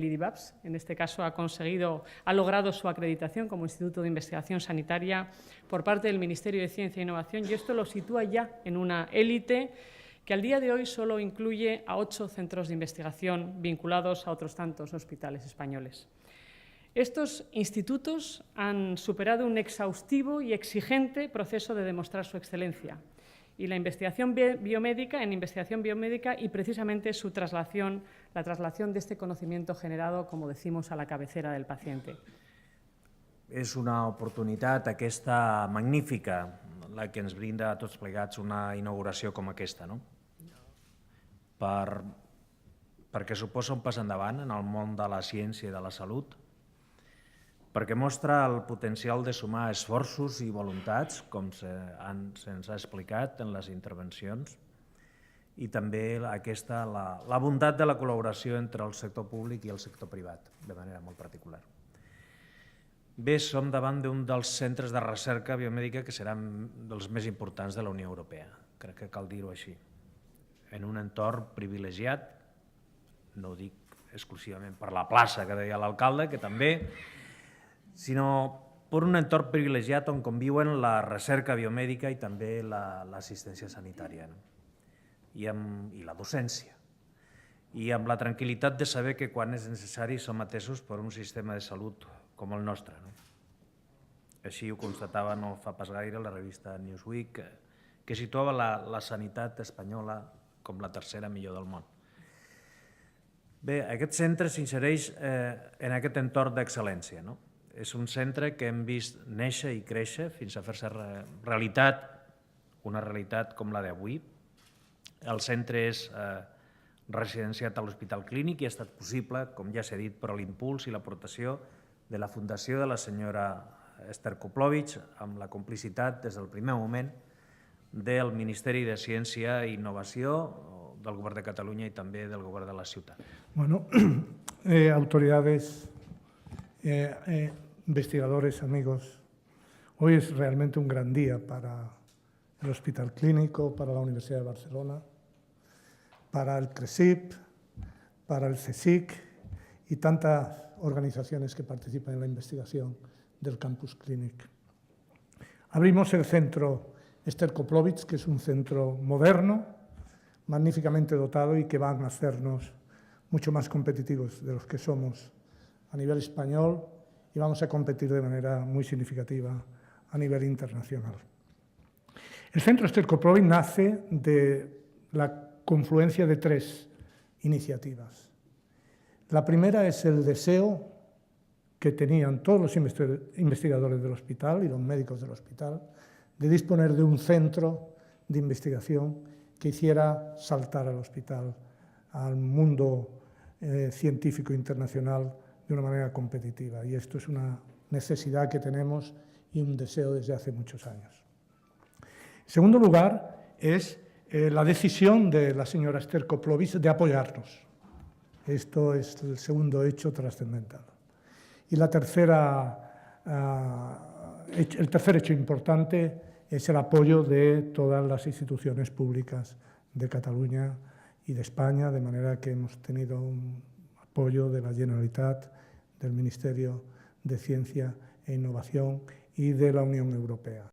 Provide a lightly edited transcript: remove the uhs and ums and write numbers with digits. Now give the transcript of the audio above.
El IDIVAPS, en este caso, ha logrado su acreditación como Instituto de Investigación Sanitaria por parte del Ministerio de Ciencia e Innovación, y esto lo sitúa ya en una élite que al día de hoy solo incluye a 8 centros de investigación vinculados a otros tantos hospitales españoles. Estos institutos han superado un exhaustivo y exigente proceso de demostrar su excelencia. Y la investigación biomédica y precisamente la traslación de este conocimiento generado, como decimos, a la cabecera del paciente. És una oportunitat aquesta magnífica la que ens brinda a tots plegats una inauguració com aquesta, no? Perquè suposa un pas endavant en el món de la ciència i de la salut, perquè mostra el potencial de sumar esforços i voluntats, com se'ns ha explicat en les intervencions, i també la bondat de la col·laboració entre el sector públic i el sector privat, de manera molt particular. Bé, som davant d'un dels centres de recerca biomèdica que seran dels més importants de la Unió Europea, crec que cal dir-ho així, en un entorn privilegiat, no ho dic exclusivament per la plaça que deia l'alcalde, que també, sinó per un entorn privilegiat on conviuen la recerca biomèdica i també l'assistència sanitària i la docència. I amb la tranquil·litat de saber que quan és necessari som atesos per un sistema de salut com el nostre. Així ho constatava no fa pas gaire la revista Newsweek, que situava la sanitat espanyola com la tercera millor del món. Bé, aquest centre s'insereix en aquest entorn d'excel·lència. És un centre que hem vist néixer i créixer fins a fer-se realitat, una realitat com la d'avui. El centre és residenciat a l'Hospital Clínic i ha estat possible, com ja s'ha dit, per l'impuls i l'aportació de la Fundació de la senyora Esther Koplovich, amb la complicitat des del primer moment del Ministeri de Ciència i Innovació, del Govern de Catalunya i també del Govern de la ciutat. Bueno, autoridades, investigadores, amigos, hoy es realmente un gran día para el Hospital Clínico, para la Universidad de Barcelona, para el CRESIP, para el CSIC y tantas organizaciones que participan en la investigación del Campus Clínic. Abrimos el centro Esther Koplovich, que es un centro moderno, magníficamente dotado y que van a hacernos mucho más competitivos de los que somos a nivel español y vamos a competir de manera muy significativa a nivel internacional. El centro Esther Koplovich nace de la confluencia de 3 iniciativas. La primera es el deseo que tenían todos los investigadores del hospital y los médicos del hospital de disponer de un centro de investigación que hiciera saltar al hospital, al mundo científico internacional de una manera competitiva. Y esto es una necesidad que tenemos y un deseo desde hace muchos años. En segundo lugar, es la decisión de la señora Esther Koplovich de apoyarnos. Esto es el segundo hecho trascendental. Y el tercer hecho importante es el apoyo de todas las instituciones públicas de Cataluña y de España, de manera que hemos tenido un apoyo de la Generalitat, del Ministerio de Ciencia e Innovación y de la Unión Europea.